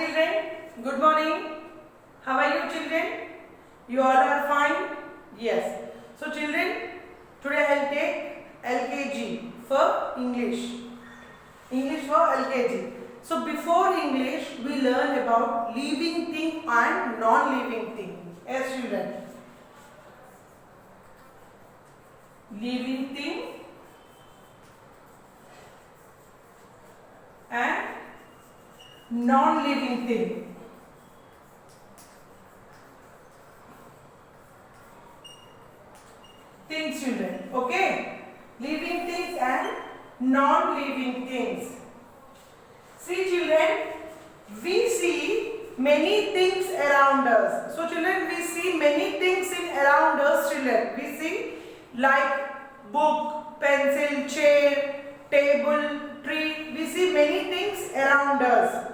children, good morning. How are you children? You all are fine? Yes. So children, today I will take LKG for English. English for LKG. So before English, we learn about living thing and non-living thing. Yes children. Living thing and non-living thing. Things children, okay? Living things and non-living things. See children, we see many things around us. So children, we see many things around us children. We see like book, pencil, chair, table, tree. We see many things around us.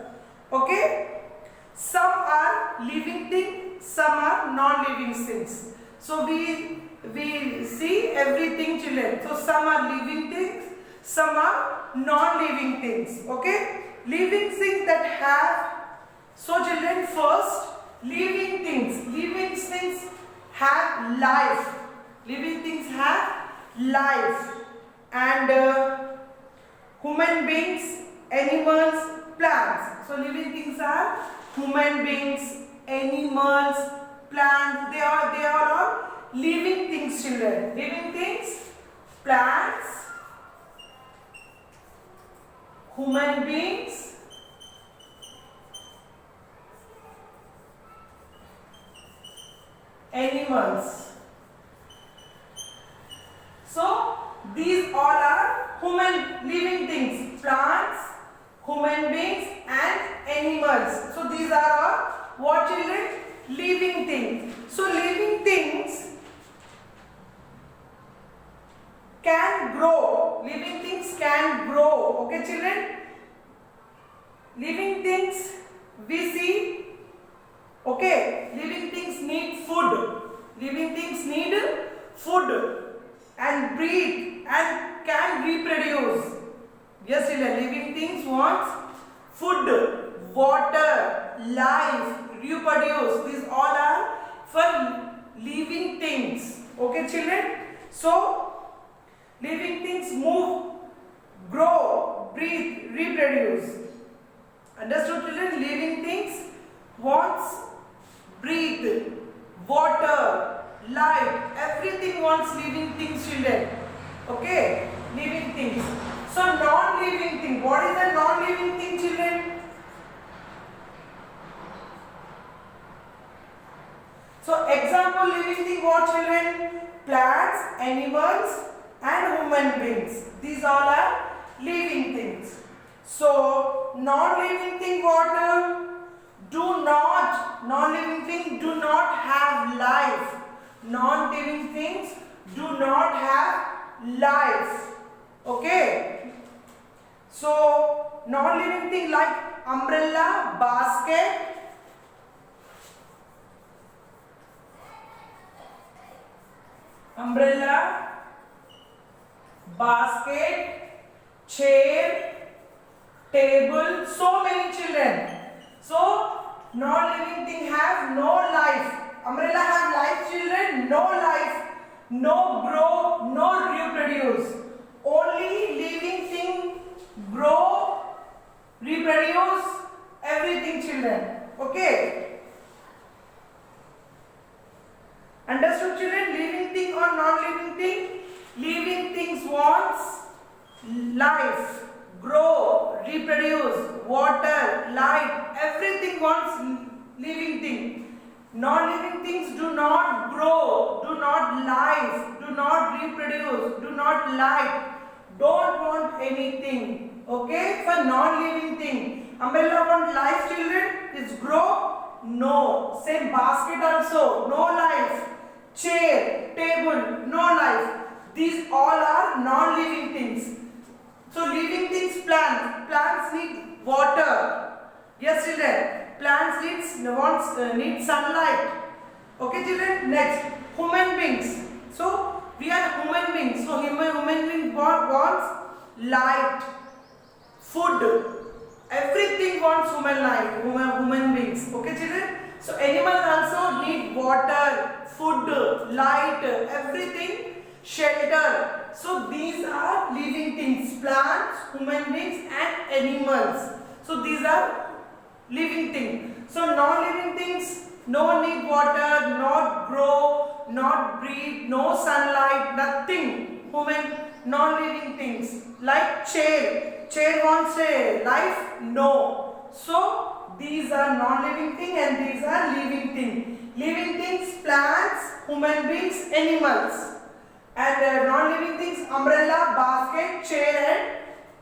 Okay? Some are living things, some are non-living things. So we see everything children. So some are living things, some are non-living things. Okay? Living things that have. So children, first living things. Living things have life. Living things have life. And human beings, animals, plants. So living things are human beings, animals, plants. They are all living things children. Living things, plants, human beings, animals. So these all are human living things, plants, human beings and animals. So these are all what children? Living things. So living things can grow. Living things can grow. Okay children? Living things we see. Okay? Living things need food. Living things need food and breathe and can reproduce. Yes children, living things wants food, water, life, reproduce. These all are for living things. Okay children? So living things move, grow, breathe, reproduce. Understood children? Living things wants breathe, water, light, everything wants living things children. Okay? Living things. So non-living thing. What is a non-living thing children? So example living thing what children? Plants, animals and human beings. These all are living things. So non-living thing what? Non-living things do not have life. Non-living things do not have life. Okay? So non-living thing like umbrella, basket, chair, table, so many children. So non-living thing have no life. Umbrella have life children, no life, no grow, no reproduce. Only living thing grow, reproduce, everything children. Okay? Understood children? Living thing or non-living thing? Living things wants life, grow, reproduce, water, light, everything wants living thing. Non-living things do not grow, do not life, do not reproduce, do not light, don't want anything. Okay? For non-living thing. Umbrella want life children? Is grow? No. Same basket also, no life. Chair, table, no life. These all are non-living things. So living things, plants. Plants need water. Yes children. Plants need sunlight. Okay children. Next, human beings. So we are human beings. So human being wants light, food. Everything wants human life. Human things. Okay children? So animals also need water, food, light, everything, shelter. So these are living things, plants, human beings and animals. So these are living things. So non-living things, no need water, not grow, not breathe, no sunlight, nothing. Human, non-living things like chair. Chair wants a life? No. So these are non-living things and these are living things. Living things, plants, human beings, animals. And non-living things, umbrella, basket, chair and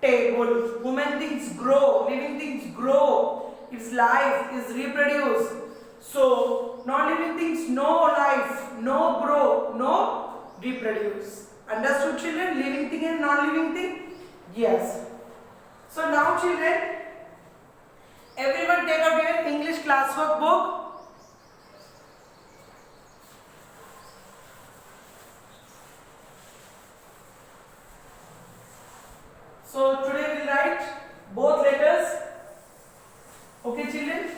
table. Human things grow, living things grow. Its life is reproduce. So non-living things, no life, no grow, no reproduce. Understood children? Living thing and non-living thing? Yes. So now children, everyone take out your English classwork book. So today we write both letters. Okay children?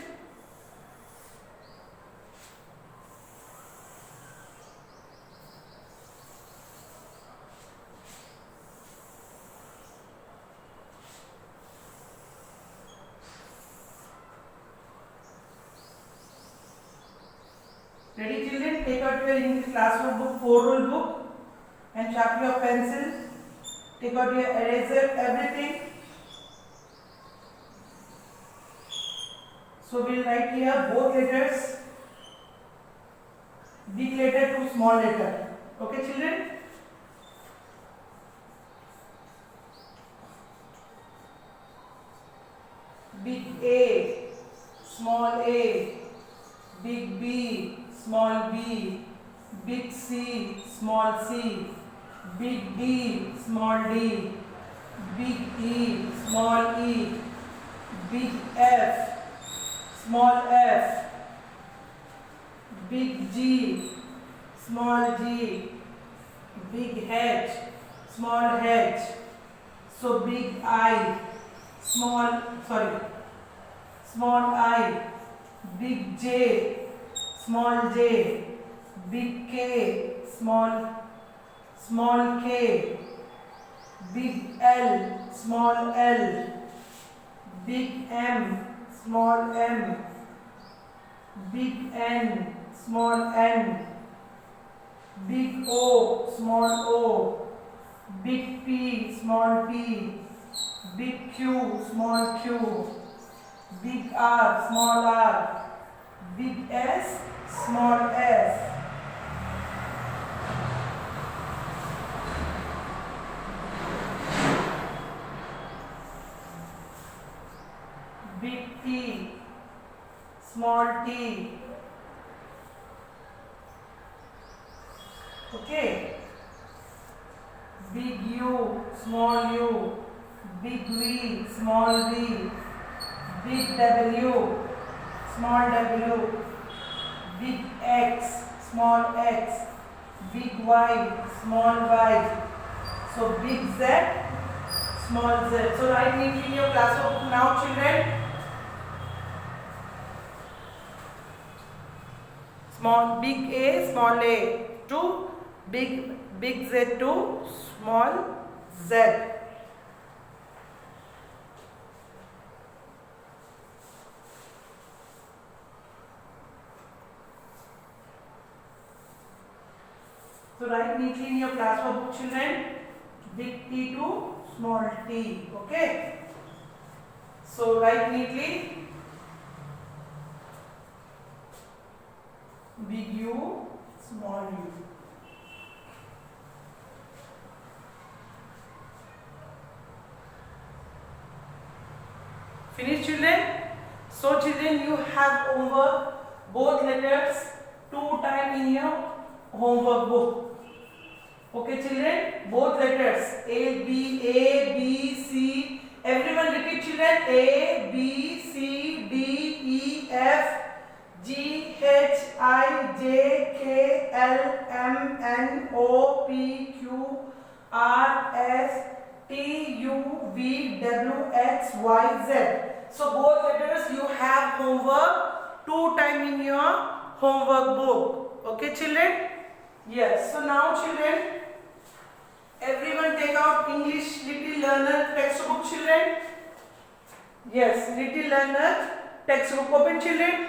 Ready children? Take out your English classwork book, 4-rule book and sharpen your pencil. Take out your eraser, everything. So we will write here both letters, big letter to small letter. Okay children? Big A, small a, big B, small b, big C, small c, big D, small d, big E, small e, big F, small f, big G, small g, big H, small h. So big I, small I, big J, small j, big K, small k, big L, small l, big M, small m, big N, small n, big O, small o, big P, small p, big Q, small q, big R, small r, big S, small s. Big T, small t. Okay. Big U, small u, big V, small v, big W, small w, big X, small x, big Y, small y. So big Z, small z. So write neatly in your classwork now children. Small big A, small a to big Z to small z. So write neatly in your classwork book children. Big T to small t. Okay. So write neatly. Big U, small u. Finish children? So children, you have homework both letters 2 times in your homework book. Okay children, both letters A, B, C. Everyone repeat children. A, B, C, D, E, F, G, H, I, J, K, L, M, N, O, P, Q, R, S, T, U, V, W, X, Y, Z. So both letters you have homework 2 times in your homework book. Okay, children? Yes. So now, children, everyone take out English Little Learner textbook, children. Yes, Little Learner textbook open, children.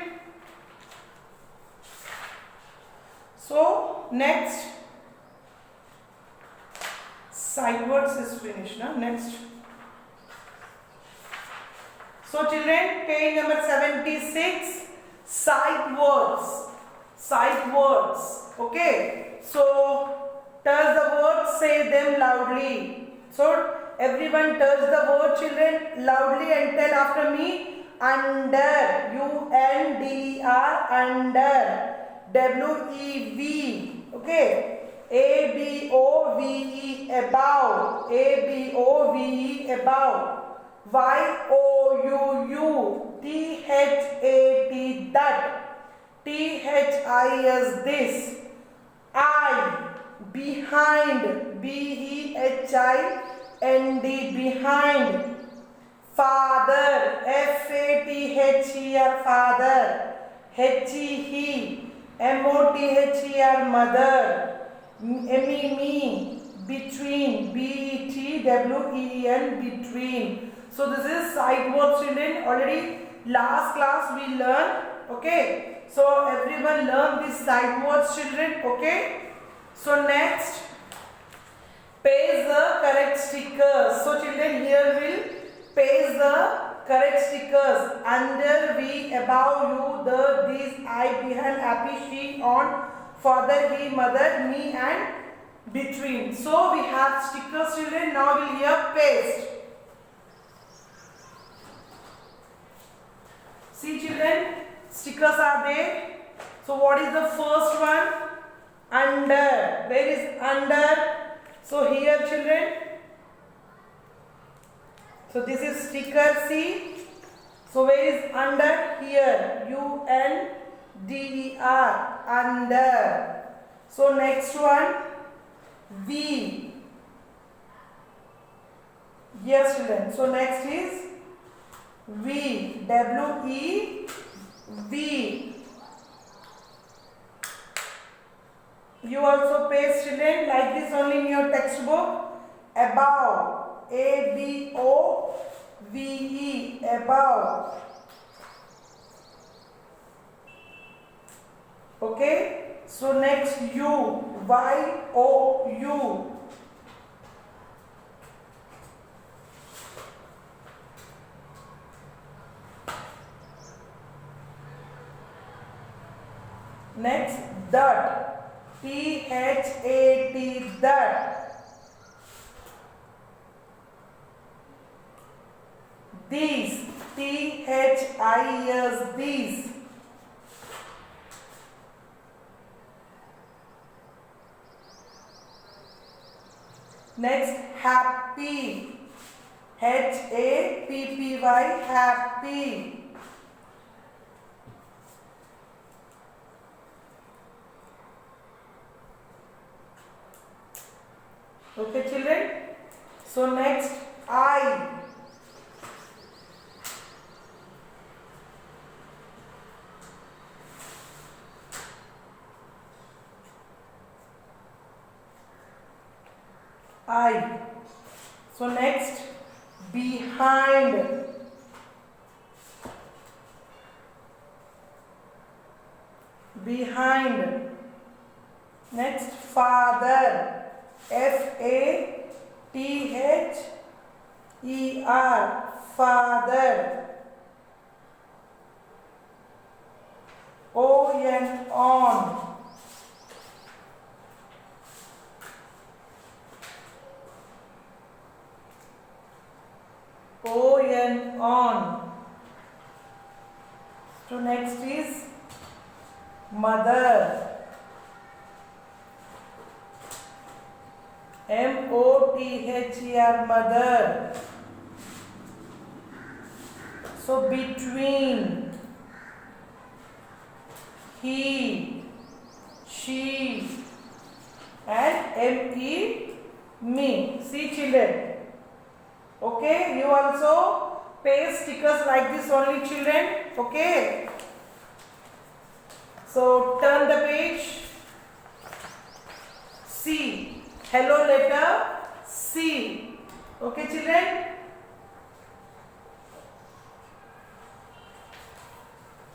So next, sight words is finished now. Next. So children, page number 76, sight words. Sight words. Okay. So touch the words, say them loudly. So everyone touch the word, children, loudly and tell after me. Under. U-N-D-E-R. Under. W-E-V. Okay. A-B-O-V-E. Above. A-B-O-V-E. Above. Y-O-U-U. T-H-A-T. That. T-H-I-S. This. I. Behind. B-E-H-I-N-D. Behind. Father. F-A-T-H-E-R. Father. H-E-He. M-O-T-H-E-R. Mother. M-E. Me. Between. B-E-T-W-E-N. Between. So this is sight words, children. Already last class we learned. Okay. So everyone learn these sight words, children. Okay. So next, paste the correct stickers. So children, here will paste the correct stickers. Under, we, above, you, the, this, I, behind, happy, she, on, father, he, mother, me and between. So we have stickers, children. Now we'll here paste. See, children, stickers are there. So what is the first one? Under. Where is under? So here, children. So this is sticker C. So where is under? Here. U-N-D-E-R. Under. So next one. V. Yes, children. So next is V. W-E-V. You also paste, children, like this only in your textbook. Above. A-B-O-V-E. Above. Okay. So next U. Y-O-U. Next dot. T-H-A-T. That. These. T-H-I-S. These. Next, happy. H-A-P-P-Y. Happy. Okay, children. So next, I. I. So next, behind. Behind. Next, father. F-A-T-H-E-R. Father. O-N. On. O-N. On. So next is mother. M-O-T-H-E-R. Mother. So between. He, she, and M-E. Me. See, children. Okay, you also paste stickers like this only, children. Okay. So turn the page. C. Hello letter C. Okay, children?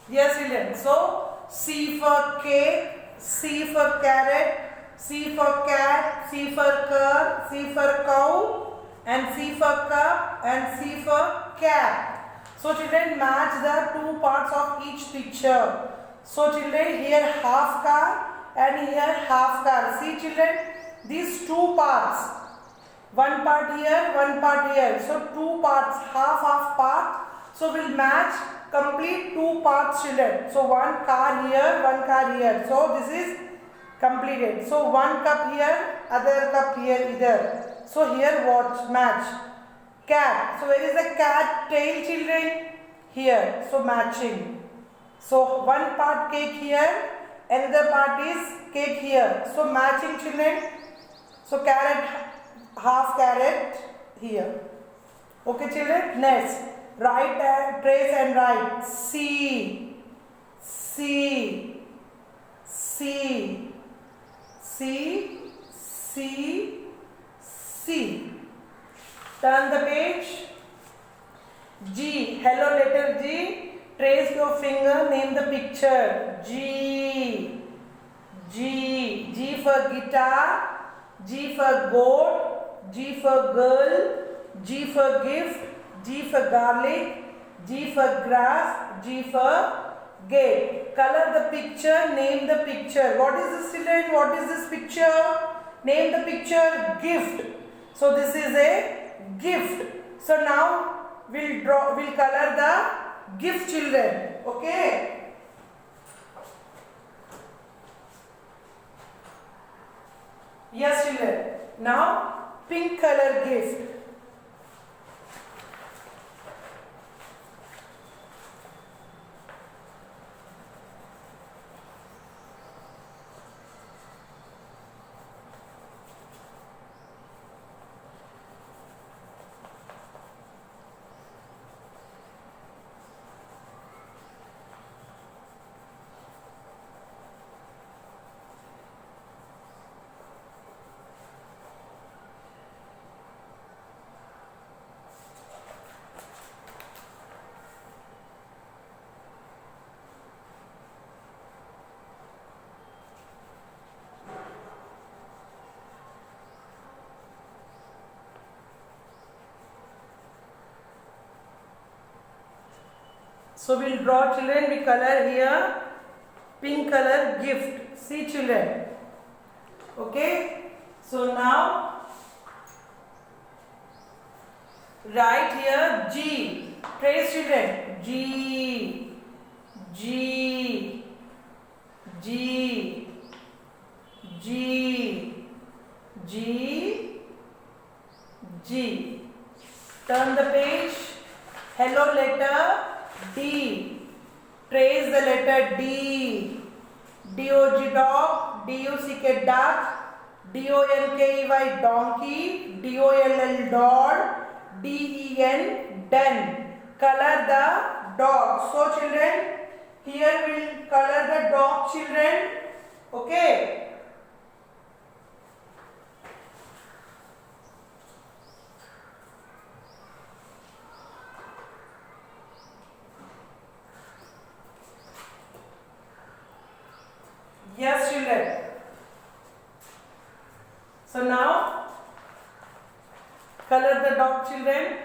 Yes, children. So C for cake, C for carrot, C for cat, C for car, C for cow, and C for cup, and C for cap. So children, match the two parts of each picture. So children, here half car and here half car. See children, these two parts. One part here, one part here. So two parts, half part. So we'll match complete two parts children. So one car here, one car here. So this is completed. So one cup here, other cup here either. So here watch match. Cat. So where is the cat tail children? Here. So matching. So one part cake here, another part is cake here. So matching children. So carrot, half carrot here. Okay children. Next, right, trace and write. C, C, C, C, C, C. Turn the page. G. Hello letter G. Trace your finger. Name the picture. G. G. G for guitar. G for goat. G for girl. G for gift. G for garlic. G for grass. G for gate. Color the picture. Name the picture. What is this children? What is this picture? Name the picture. Gift. So this is a gift. So now we'll color the gift children. Okay. Yes children. Now pink color gift. So we'll draw children, we color here pink color gift. See children. Okay. So now write here G. Trace children. G, G, G, G, G, G. Turn the page. Hello letter D. Trace the letter D. D-O-G dog, D-U-C-K duck, D-O-N-K-E-Y donkey, D-O-L-L doll, D-E-N den. Color the dog. So children, here we will color the dog children. Okay. Yes children. So now color the dog children.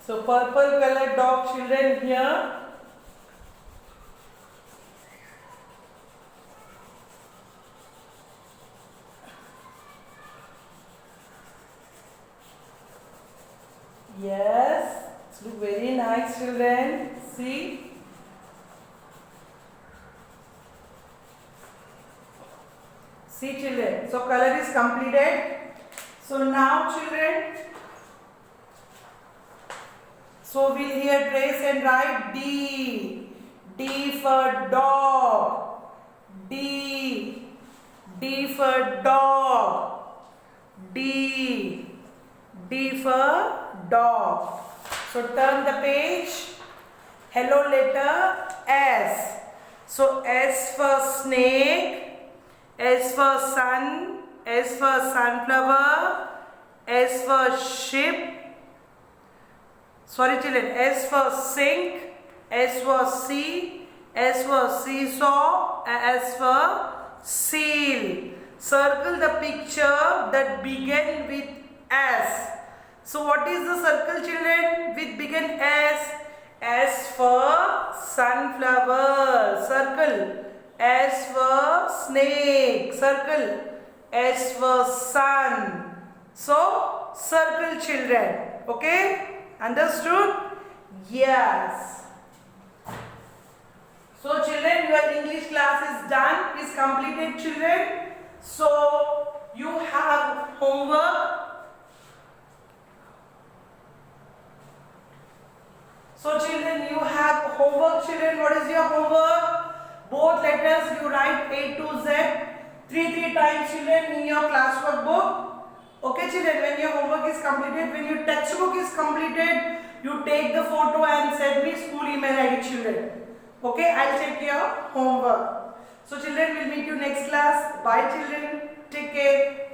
So purple colored dog children here. Yes, it's look very nice children. See. See children, so color is completed. So now children, so we'll here trace and write D. D for dog. D. D for dog. D. D for dog. So turn the page. Hello letter S. So S for snake. S for sun, S for sunflower, S for ship, sorry children, S for sink, S for sea, S for seesaw, S for seal. Circle the picture that begin with S. So what is the circle children with begin S? S for sunflower, circle. S for snake, circle. S for sun. So, circle children. Okay? Understood? Yes. So, children, your English class is done, is completed children. So, you have homework. So, children, you have homework children. What is your homework? Both letters you write A to Z 3 times children in your classwork book. Okay children, when your homework is completed, when your textbook is completed, you take the photo and send me school email ID children. Okay, I'll check your homework. So children, we'll meet you next class. Bye children. Take care.